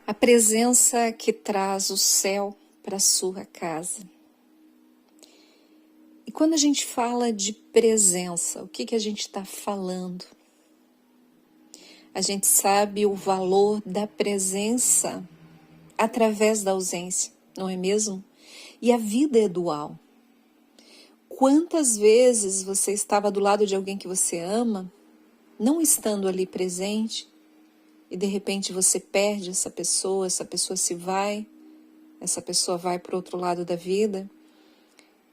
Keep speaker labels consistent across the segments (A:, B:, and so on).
A: A presença que traz o céu para a sua casa. E quando a gente fala de presença, o que a gente está falando? A gente sabe o valor da presença através da ausência, não é mesmo? E a vida é dual. Quantas vezes você estava do lado de alguém que você ama, não estando ali presente, e de repente você perde essa pessoa se vai, essa pessoa vai para o outro lado da vida,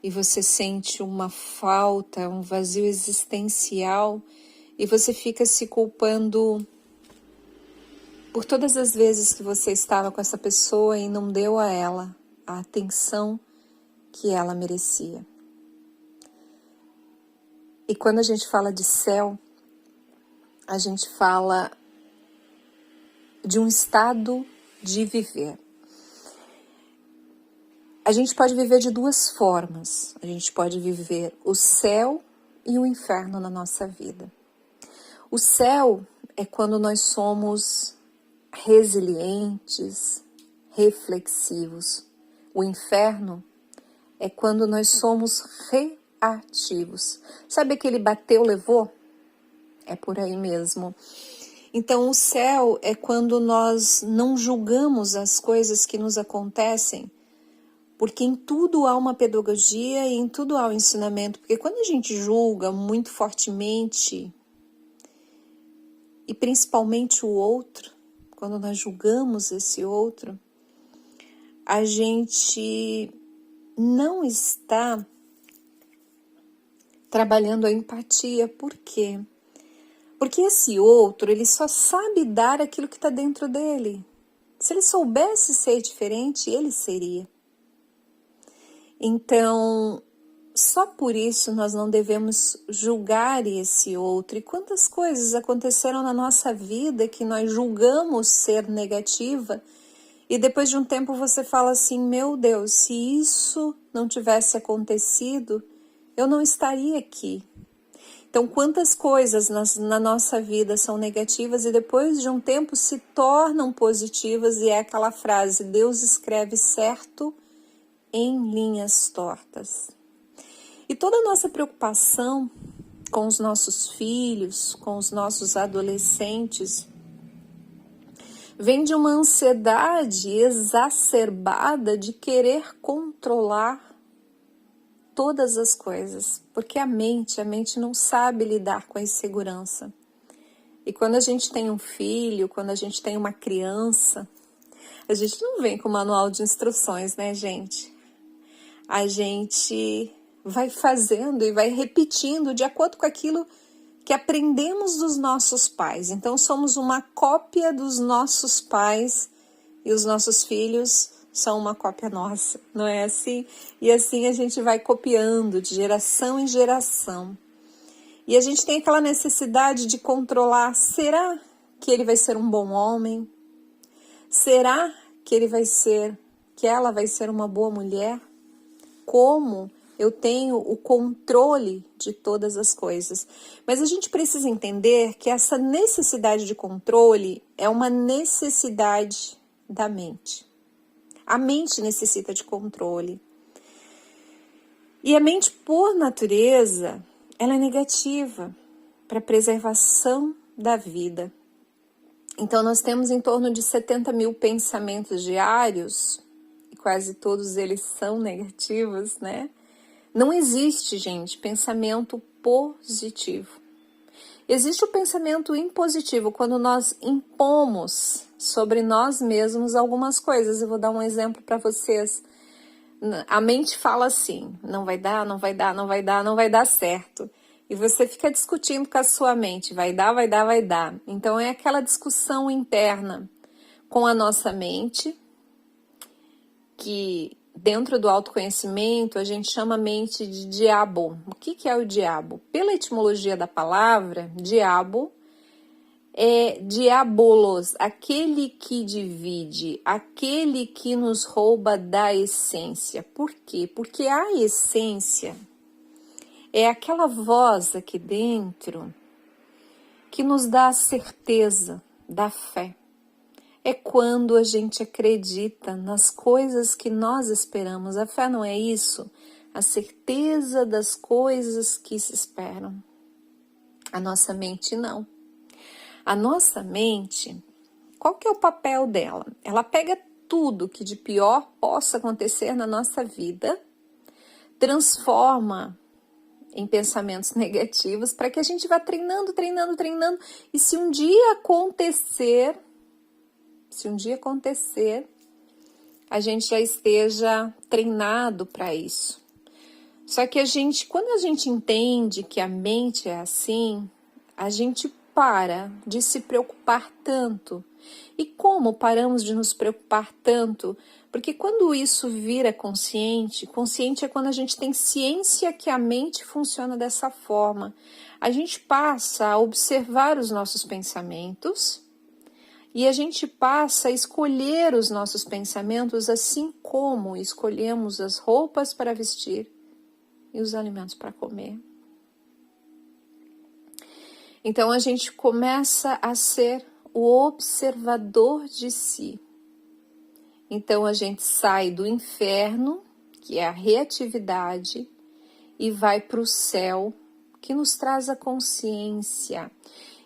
A: e você sente uma falta, um vazio existencial, e você fica se culpando por todas as vezes que você estava com essa pessoa e não deu a ela a atenção que ela merecia. E quando a gente fala de céu, a gente fala de um estado de viver. A gente pode viver de duas formas. A gente pode viver o céu e o inferno na nossa vida. O céu é quando nós somos resilientes, reflexivos. O inferno é quando nós somos reativos. Sabe aquele bateu, levou? É por aí mesmo. Então, o céu é quando nós não julgamos as coisas que nos acontecem, porque em tudo há uma pedagogia e em tudo há um ensinamento. Porque quando a gente julga muito fortemente, e principalmente o outro, quando nós julgamos esse outro, a gente não está trabalhando a empatia. Por quê? Porque esse outro, ele só sabe dar aquilo que está dentro dele. Se ele soubesse ser diferente, ele seria. Então, só por isso nós não devemos julgar esse outro. E quantas coisas aconteceram na nossa vida que nós julgamos ser negativa, e depois de um tempo você fala assim, meu Deus, se isso não tivesse acontecido, eu não estaria aqui. Então, quantas coisas na nossa vida são negativas e depois de um tempo se tornam positivas, e é aquela frase, Deus escreve certo em linhas tortas. E toda a nossa preocupação com os nossos filhos, com os nossos adolescentes, vem de uma ansiedade exacerbada de querer controlar todas as coisas, porque a mente não sabe lidar com a insegurança. E quando a gente tem um filho, quando a gente tem uma criança, a gente não vem com manual de instruções, né, gente? A gente vai fazendo e vai repetindo de acordo com aquilo que aprendemos dos nossos pais. Então somos uma cópia dos nossos pais e os nossos filhos são uma cópia nossa, não é assim? E assim a gente vai copiando de geração em geração. E a gente tem aquela necessidade de controlar, será que ele vai ser um bom homem? Será que ela vai ser uma boa mulher? Como eu tenho o controle de todas as coisas? Mas a gente precisa entender que essa necessidade de controle é uma necessidade da mente. A mente necessita de controle. E a mente, por natureza, ela é negativa para a preservação da vida. Então, nós temos em torno de 70 mil pensamentos diários, e quase todos eles são negativos, né? Não existe, gente, pensamento positivo. Existe o pensamento impositivo, quando nós impomos sobre nós mesmos algumas coisas. Eu vou dar um exemplo para vocês. A mente fala assim, não vai dar, não vai dar, não vai dar, não vai dar certo. E você fica discutindo com a sua mente, vai dar, vai dar, vai dar. Então é aquela discussão interna com a nossa mente, que dentro do autoconhecimento a gente chama a mente de diabo. O que é o diabo? Pela etimologia da palavra, diabo é diabolos, aquele que divide, aquele que nos rouba da essência. Por quê? Porque a essência é aquela voz aqui dentro que nos dá a certeza da fé. é quando a gente acredita nas coisas que nós esperamos. A fé não é isso? A certeza das coisas que se esperam. A nossa mente não. A nossa mente, qual que é o papel dela? Ela pega tudo que de pior possa acontecer na nossa vida, transforma em pensamentos negativos para que a gente vá treinando, e se um dia acontecer, a gente já esteja treinado para isso. Só que quando a gente entende que a mente é assim, a gente para de se preocupar tanto. E como paramos de nos preocupar tanto? Porque quando isso vira consciente é quando a gente tem ciência que a mente funciona dessa forma. A gente passa a observar os nossos pensamentos e a gente passa a escolher os nossos pensamentos assim como escolhemos as roupas para vestir e os alimentos para comer. Então a gente começa a ser o observador de si. Então a gente sai do inferno, que é a reatividade, e vai para o céu, que nos traz a consciência.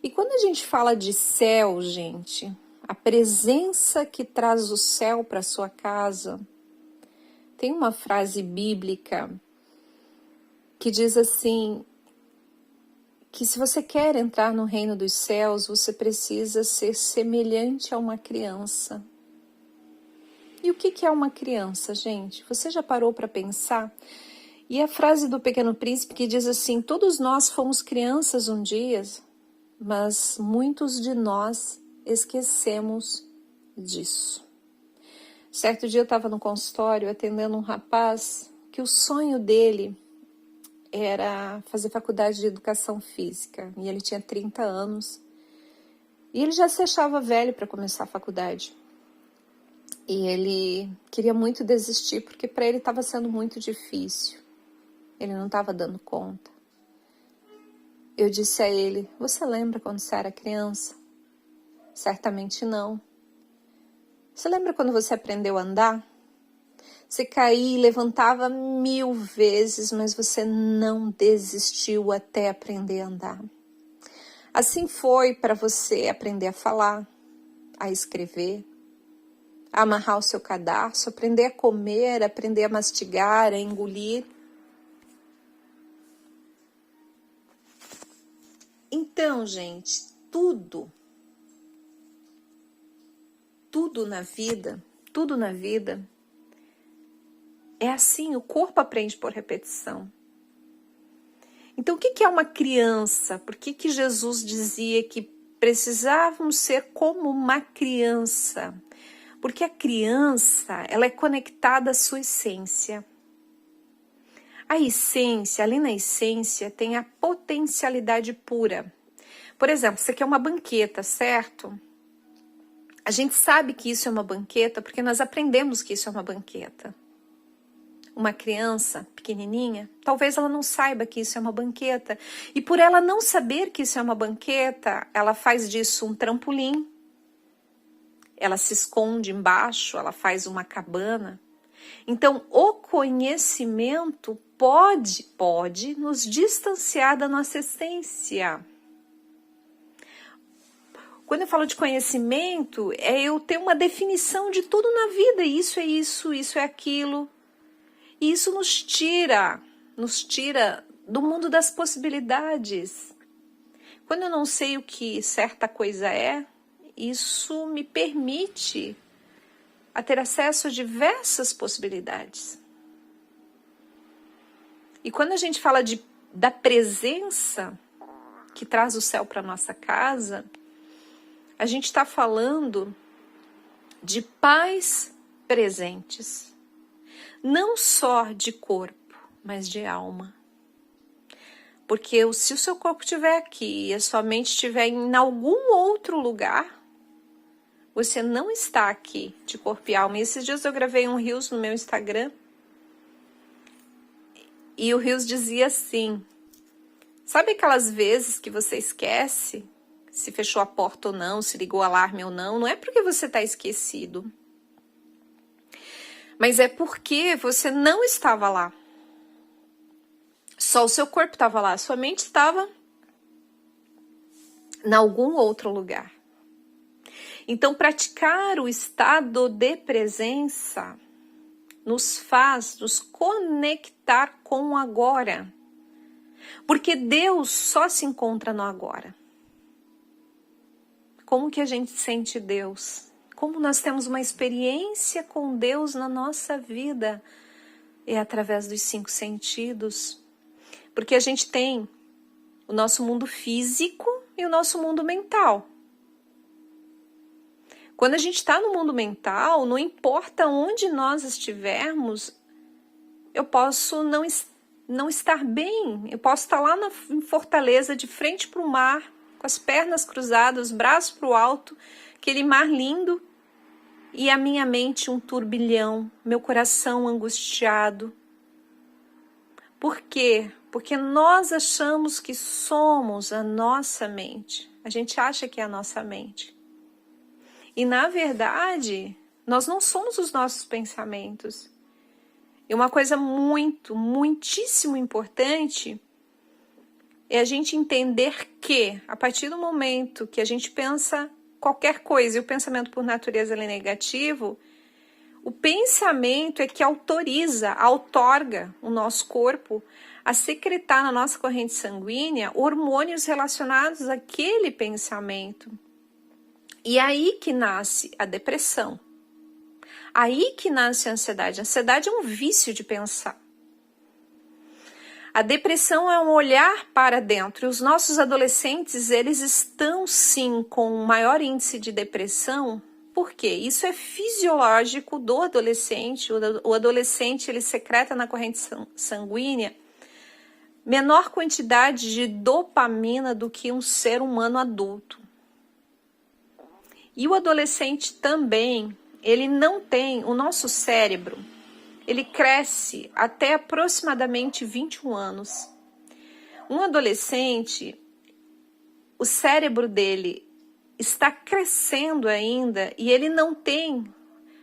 A: E quando a gente fala de céu, gente, a presença que traz o céu para sua casa, tem uma frase bíblica que diz assim, que se você quer entrar no reino dos céus, você precisa ser semelhante a uma criança. E o que é uma criança, gente? Você já parou para pensar? E a frase do Pequeno Príncipe que diz assim, todos nós fomos crianças um dia, mas muitos de nós esquecemos disso. Certo dia eu estava no consultório atendendo um rapaz que o sonho dele era fazer faculdade de educação física, e ele tinha 30 anos, e ele já se achava velho para começar a faculdade, e ele queria muito desistir, porque para ele estava sendo muito difícil, ele não estava dando conta. Eu disse a ele, você lembra quando você era criança? Certamente não. Você lembra quando você aprendeu a andar? Você caía e levantava 1000 vezes, mas você não desistiu até aprender a andar. Assim foi para você aprender a falar, a escrever, a amarrar o seu cadarço, aprender a comer, aprender a mastigar, a engolir. Então, gente, tudo na vida é assim, o corpo aprende por repetição. Então, o que é uma criança? Por que Jesus dizia que precisávamos ser como uma criança? Porque a criança, ela é conectada à sua essência. A essência, ali na essência, tem a potencialidade pura. Por exemplo, você quer uma banqueta, certo? A gente sabe que isso é uma banqueta porque nós aprendemos que isso é uma banqueta. Uma criança pequenininha, talvez ela não saiba que isso é uma banqueta. E por ela não saber que isso é uma banqueta, ela faz disso um trampolim. Ela se esconde embaixo, ela faz uma cabana. Então, o conhecimento pode nos distanciar da nossa essência. Quando eu falo de conhecimento, é eu ter uma definição de tudo na vida. Isso é isso, isso é aquilo. E isso nos tira do mundo das possibilidades. Quando eu não sei o que certa coisa é, isso me permite a ter acesso a diversas possibilidades. E quando a gente fala da presença que traz o céu para nossa casa, a gente está falando de pais presentes. Não só de corpo, mas de alma. Porque se o seu corpo estiver aqui e a sua mente estiver em algum outro lugar, você não está aqui de corpo e alma. E esses dias eu gravei um Reels no meu Instagram. E o Reels dizia assim, sabe aquelas vezes que você esquece se fechou a porta ou não, se ligou o alarme ou não. Não é porque você está esquecido, mas é porque você não estava lá. Só o seu corpo estava lá, sua mente estava em algum outro lugar. Então, praticar o estado de presença nos faz nos conectar com o agora. Porque Deus só se encontra no agora. Como que a gente sente Deus? Como nós temos uma experiência com Deus na nossa vida? É através dos 5 sentidos. Porque a gente tem o nosso mundo físico e o nosso mundo mental. Quando a gente está no mundo mental, não importa onde nós estivermos, eu posso não estar bem. Eu posso estar lá em Fortaleza, de frente para o mar, com as pernas cruzadas, os braços para o alto, aquele mar lindo, e a minha mente um turbilhão, meu coração angustiado. Por quê? Porque nós achamos que somos a nossa mente. A gente acha que é a nossa mente. E, na verdade, nós não somos os nossos pensamentos. E uma coisa muitíssimo importante é a gente entender que, a partir do momento que a gente pensa qualquer coisa, e o pensamento por natureza ele é negativo, o pensamento é que outorga o nosso corpo a secretar na nossa corrente sanguínea hormônios relacionados àquele pensamento. E aí que nasce a depressão. Aí que nasce a ansiedade. A ansiedade é um vício de pensar. A depressão é um olhar para dentro. E os nossos adolescentes, eles estão sim com um maior índice de depressão. Por quê? Isso é fisiológico do adolescente. O adolescente, ele secreta na corrente sanguínea menor quantidade de dopamina do que um ser humano adulto. E o adolescente também, ele não tem, o nosso cérebro, ele cresce até aproximadamente 21 anos. Um adolescente, o cérebro dele está crescendo ainda e ele não tem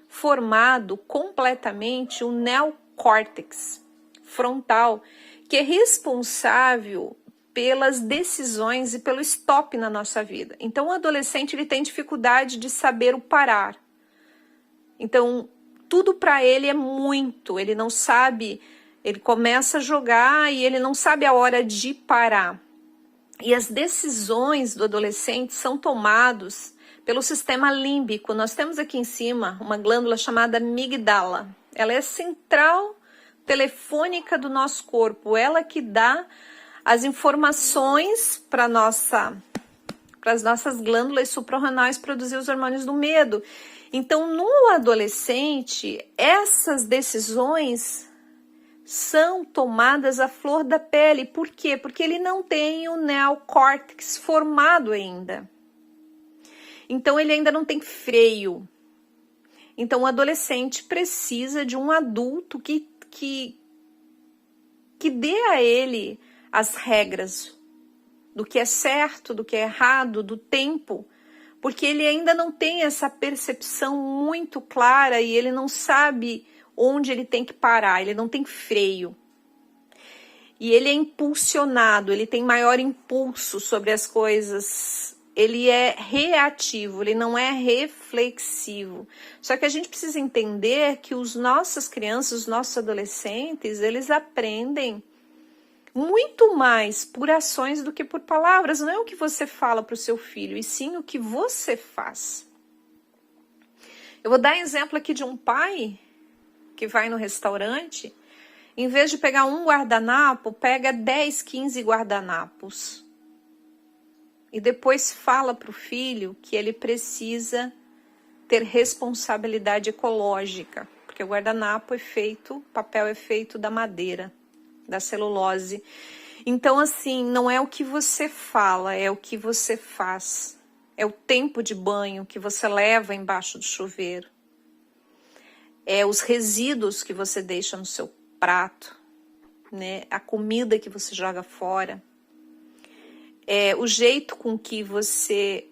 A: formado completamente o neocórtex frontal, que é responsável pelas decisões e pelo stop na nossa vida. Então, o adolescente ele tem dificuldade de saber o parar. Então, tudo para ele é muito. Ele não sabe, ele começa a jogar e ele não sabe a hora de parar. E as decisões do adolescente são tomadas pelo sistema límbico. Nós temos aqui em cima uma glândula chamada amigdala. Ela é a central telefônica do nosso corpo. Ela que dá as informações para as nossas glândulas suprarrenais produzir os hormônios do medo. Então, no adolescente, essas decisões são tomadas à flor da pele. Por quê? Porque ele não tem o neocórtex formado ainda. Então, ele ainda não tem freio. Então, o adolescente precisa de um adulto que dê a ele as regras do que é certo, do que é errado, do tempo, porque ele ainda não tem essa percepção muito clara e ele não sabe onde ele tem que parar, ele não tem freio. E ele é impulsionado, ele tem maior impulso sobre as coisas, ele é reativo, ele não é reflexivo. Só que a gente precisa entender que as nossas crianças, os nossos adolescentes, eles aprendem muito mais por ações do que por palavras. Não é o que você fala para o seu filho, e sim o que você faz. Eu vou dar exemplo aqui de um pai que vai no restaurante, em vez de pegar um guardanapo, pega 10, 15 guardanapos. E depois fala para o filho que ele precisa ter responsabilidade ecológica, porque o guardanapo é feito, o papel é feito da madeira, da celulose. Então, assim, não é o que você fala, é o que você faz. É o tempo de banho que você leva embaixo do chuveiro. É os resíduos que você deixa no seu prato, né? A comida que você joga fora. o jeito com que você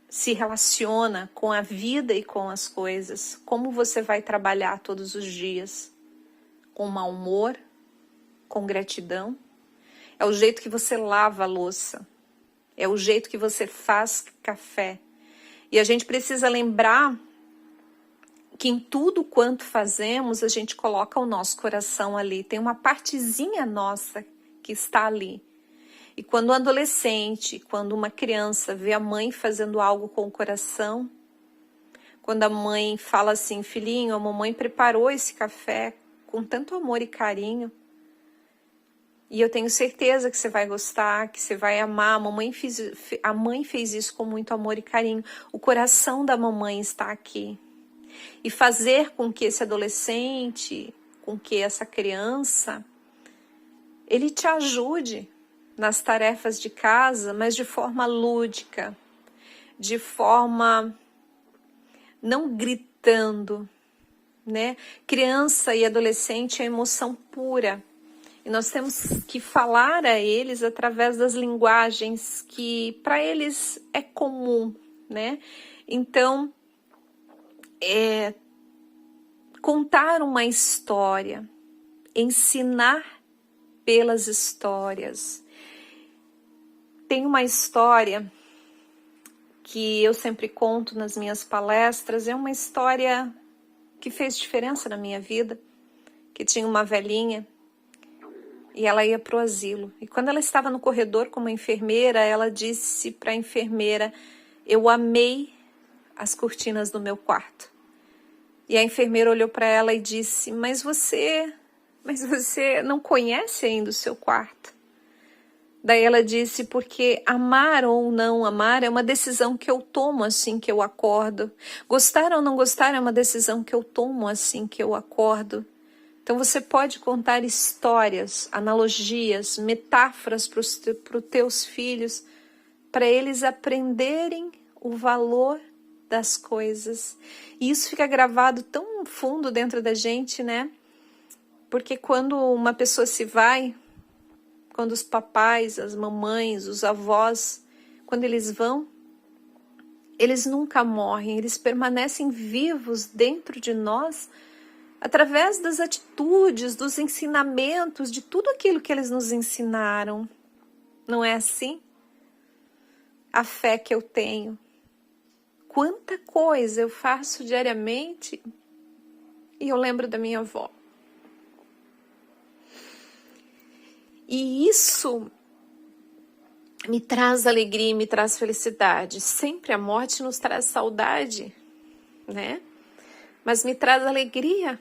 A: se relaciona com a vida e com as coisas, como você vai trabalhar todos os dias, com mau humor, com gratidão. É o jeito que você lava a louça, é o jeito que você faz café. E a gente precisa lembrar que em tudo quanto fazemos, a gente coloca o nosso coração ali, tem uma partezinha nossa que está ali. E quando um adolescente, quando uma criança vê a mãe fazendo algo com o coração, quando a mãe fala assim, filhinho, a mamãe preparou esse café com tanto amor e carinho, e eu tenho certeza que você vai gostar, que você vai amar, a mãe fez isso com muito amor e carinho, o coração da mamãe está aqui. E fazer com que esse adolescente, com que essa criança, ele te ajude nas tarefas de casa, mas de forma lúdica, de forma não gritando, né? Criança e adolescente é emoção pura. E nós temos que falar a eles através das linguagens que para eles é comum, né? Então, contar uma história, ensinar pelas histórias. Tem uma história que eu sempre conto nas minhas palestras, é uma história que fez diferença na minha vida, que tinha uma velhinha e ela ia para o asilo. E quando ela estava no corredor com uma enfermeira, ela disse para a enfermeira, eu amei as cortinas do meu quarto. E a enfermeira olhou para ela e disse, mas você não conhece ainda o seu quarto. Daí ela disse, porque amar ou não amar é uma decisão que eu tomo assim que eu acordo. Gostar ou não gostar é uma decisão que eu tomo assim que eu acordo. Então você pode contar histórias, analogias, metáforas para os teus filhos, para eles aprenderem o valor das coisas. E isso fica gravado tão fundo dentro da gente, né? Porque quando uma pessoa se vai, quando os papais, as mamães, os avós, quando eles vão, eles nunca morrem, eles permanecem vivos dentro de nós através das atitudes, dos ensinamentos, de tudo aquilo que eles nos ensinaram. Não é assim? A fé que eu tenho. Quanta coisa eu faço diariamente e eu lembro da minha avó. E isso me traz alegria, me traz felicidade. Sempre a morte nos traz saudade, né? Mas me traz alegria.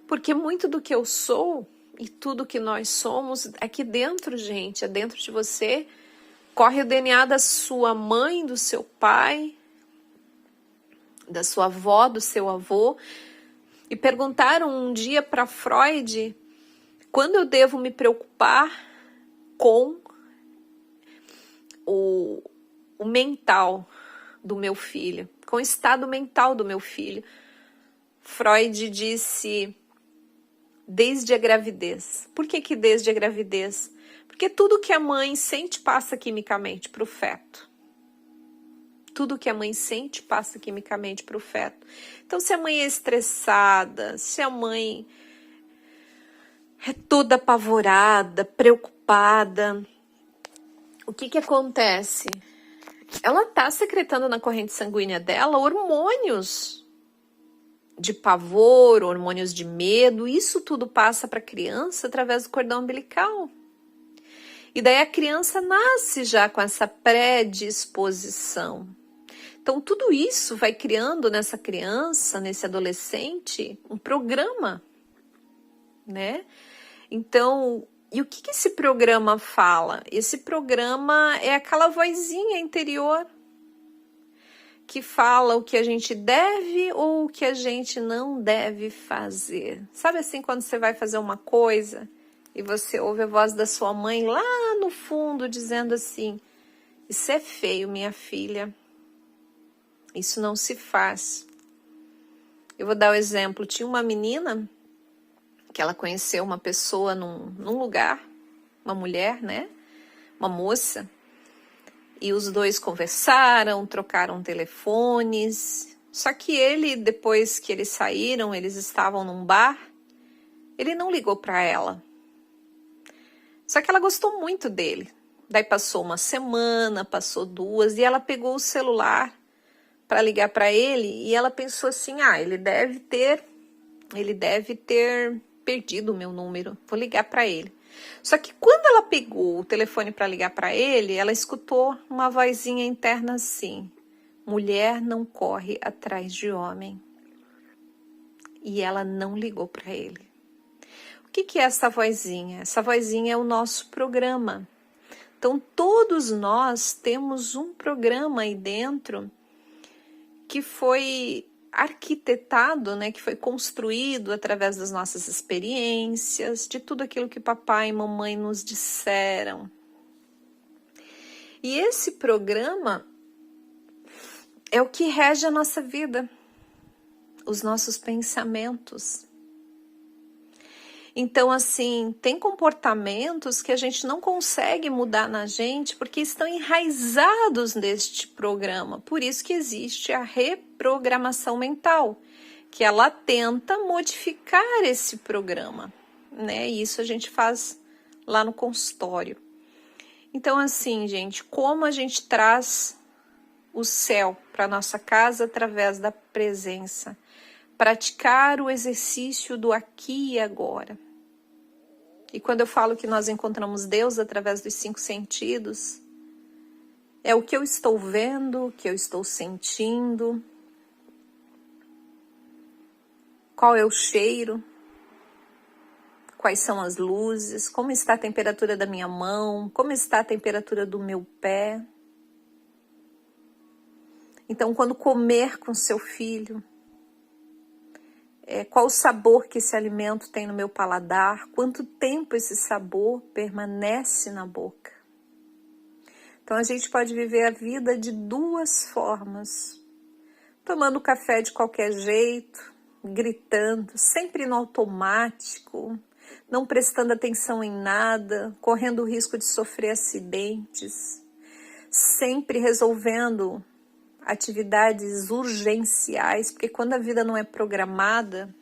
A: Porque muito do que eu sou e tudo que nós somos, aqui dentro, gente, é dentro de você, corre o DNA da sua mãe, do seu pai, da sua avó, do seu avô. E perguntaram um dia para Freud, quando eu devo me preocupar com o mental do meu filho, com o estado mental do meu filho? Freud disse, desde a gravidez. Por que desde a gravidez? Porque tudo que a mãe sente passa quimicamente para o feto. Tudo que a mãe sente passa quimicamente para o feto. Então, se a mãe é estressada, se a mãe é toda apavorada, preocupada, o que acontece? Ela está secretando na corrente sanguínea dela hormônios de pavor, hormônios de medo. Isso tudo passa para a criança através do cordão umbilical. E daí a criança nasce já com essa predisposição. Então tudo isso vai criando nessa criança, nesse adolescente, um programa, né? Então, e o que esse programa fala? Esse programa é aquela vozinha interior que fala o que a gente deve ou o que a gente não deve fazer. Sabe assim, quando você vai fazer uma coisa e você ouve a voz da sua mãe lá no fundo dizendo assim, isso é feio, minha filha, isso não se faz. Eu vou dar o exemplo, tinha uma menina que ela conheceu uma pessoa num lugar, uma mulher, né? uma moça, e os dois conversaram, trocaram telefones. Só que ele, depois que eles saíram, eles estavam num bar, ele não ligou para ela. Só que ela gostou muito dele. Daí passou uma semana, passou 2, e ela pegou o celular para ligar para ele, e ela pensou assim, ele deve ter perdido o meu número, vou ligar para ele. Só que quando ela pegou o telefone para ligar para ele, ela escutou uma vozinha interna assim: mulher não corre atrás de homem. E ela não ligou para ele. O que é essa vozinha? Essa vozinha é o nosso programa. Então todos nós temos um programa aí dentro que foi arquitetado, né, que foi construído através das nossas experiências, de tudo aquilo que papai e mamãe nos disseram. E esse programa é o que rege a nossa vida, os nossos pensamentos. Então, assim, tem comportamentos que a gente não consegue mudar na gente porque estão enraizados neste programa. Por isso que existe a reprogramação mental, que ela tenta modificar esse programa, né? E isso a gente faz lá no consultório. Então, assim, gente, como a gente traz o céu para nossa casa através da presença? Praticar o exercício do aqui e agora. E quando eu falo que nós encontramos Deus através dos 5 sentidos, é o que eu estou vendo, o que eu estou sentindo, qual é o cheiro, quais são as luzes, como está a temperatura da minha mão, como está a temperatura do meu pé. Então, quando comer com seu filho, qual o sabor que esse alimento tem no meu paladar, quanto tempo esse sabor permanece na boca. Então a gente pode viver a vida de 2 formas, tomando café de qualquer jeito, gritando, sempre no automático, não prestando atenção em nada, correndo o risco de sofrer acidentes, sempre resolvendo atividades urgenciais, porque quando a vida não é programada,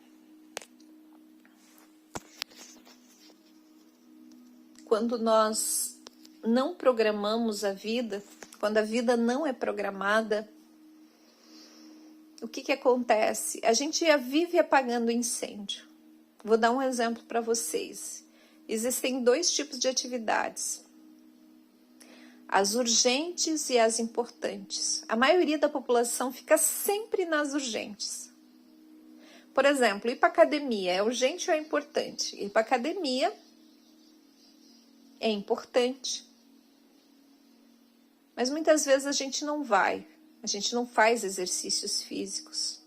A: quando nós não programamos a vida, quando a vida não é programada, o que acontece? A gente já vive apagando incêndio. Vou dar um exemplo para vocês. Existem 2 tipos de atividades: as urgentes e as importantes. A maioria da população fica sempre nas urgentes. Por exemplo, ir para academia é urgente ou é importante? Ir para academia é importante. Mas muitas vezes a gente não vai, a gente não faz exercícios físicos.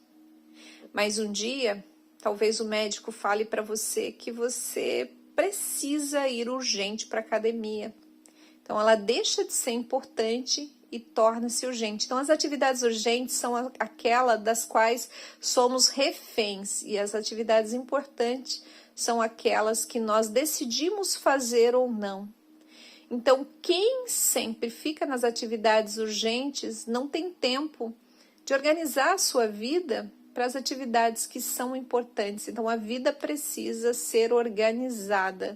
A: Mas um dia, talvez o médico fale para você que você precisa ir urgente para academia. Então, ela deixa de ser importante e torna-se urgente. Então, as atividades urgentes são aquelas das quais somos reféns. E as atividades importantes são aquelas que nós decidimos fazer ou não. Então, quem sempre fica nas atividades urgentes não tem tempo de organizar a sua vida para as atividades que são importantes. Então, a vida precisa ser organizada.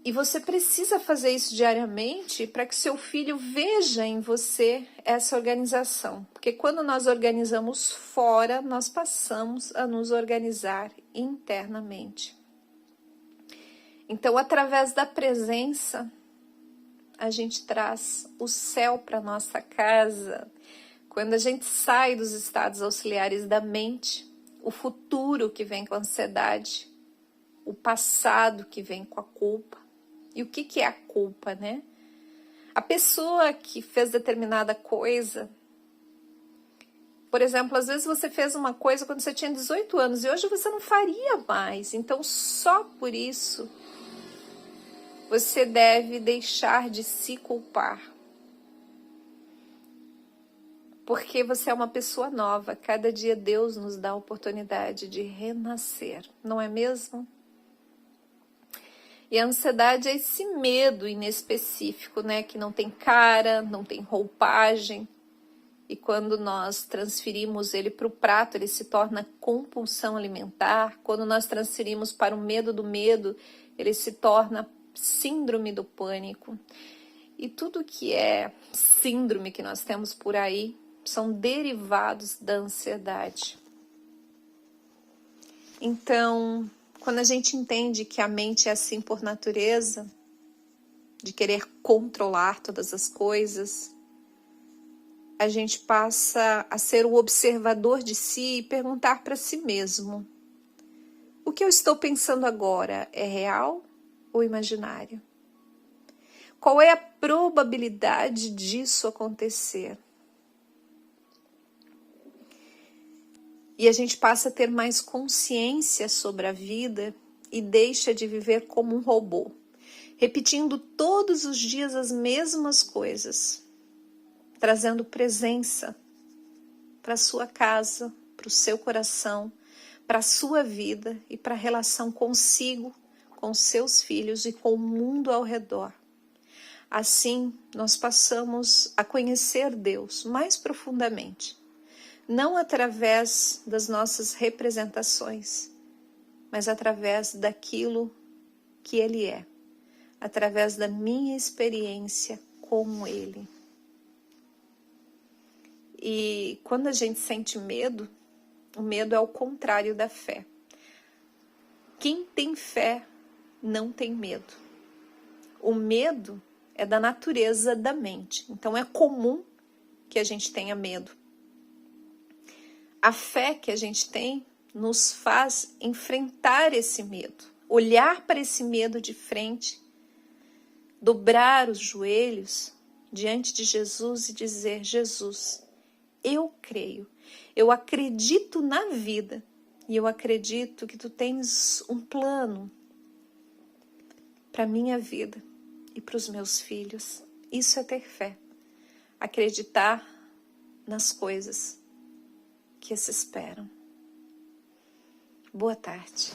A: E você precisa fazer isso diariamente para que seu filho veja em você essa organização. Porque quando nós organizamos fora, nós passamos a nos organizar internamente. Então, através da presença, a gente traz o céu para nossa casa. Quando a gente sai dos estados auxiliares da mente, o futuro que vem com a ansiedade, o passado que vem com a culpa. E o que é a culpa, né? A pessoa que fez determinada coisa, por exemplo, às vezes você fez uma coisa quando você tinha 18 anos e hoje você não faria mais. Então, só por isso, você deve deixar de se culpar. Porque você é uma pessoa nova. Cada dia Deus nos dá a oportunidade de renascer, não é mesmo? E a ansiedade é esse medo inespecífico, né? Que não tem cara, não tem roupagem. E quando nós transferimos ele para o prato, ele se torna compulsão alimentar. Quando nós transferimos para o medo do medo, ele se torna síndrome do pânico. E tudo que é síndrome que nós temos por aí são derivados da ansiedade. Então, quando a gente entende que a mente é assim por natureza, de querer controlar todas as coisas, a gente passa a ser o observador de si e perguntar para si mesmo: o que eu estou pensando agora é real ou imaginário? Qual é a probabilidade disso acontecer? E a gente passa a ter mais consciência sobre a vida e deixa de viver como um robô, repetindo todos os dias as mesmas coisas, trazendo presença para a sua casa, para o seu coração, para a sua vida e para a relação consigo, com seus filhos e com o mundo ao redor. Assim, nós passamos a conhecer Deus mais profundamente, não através das nossas representações, mas através daquilo que Ele é, através da minha experiência com Ele. E quando a gente sente medo, o medo é o contrário da fé. Quem tem fé não tem medo. O medo é da natureza da mente, então é comum que a gente tenha medo. A fé que a gente tem nos faz enfrentar esse medo, olhar para esse medo de frente, dobrar os joelhos diante de Jesus e dizer: Jesus, eu creio, eu acredito na vida e eu acredito que tu tens um plano para a minha vida e para os meus filhos. Isso é ter fé, acreditar nas coisas que se esperam. Boa tarde.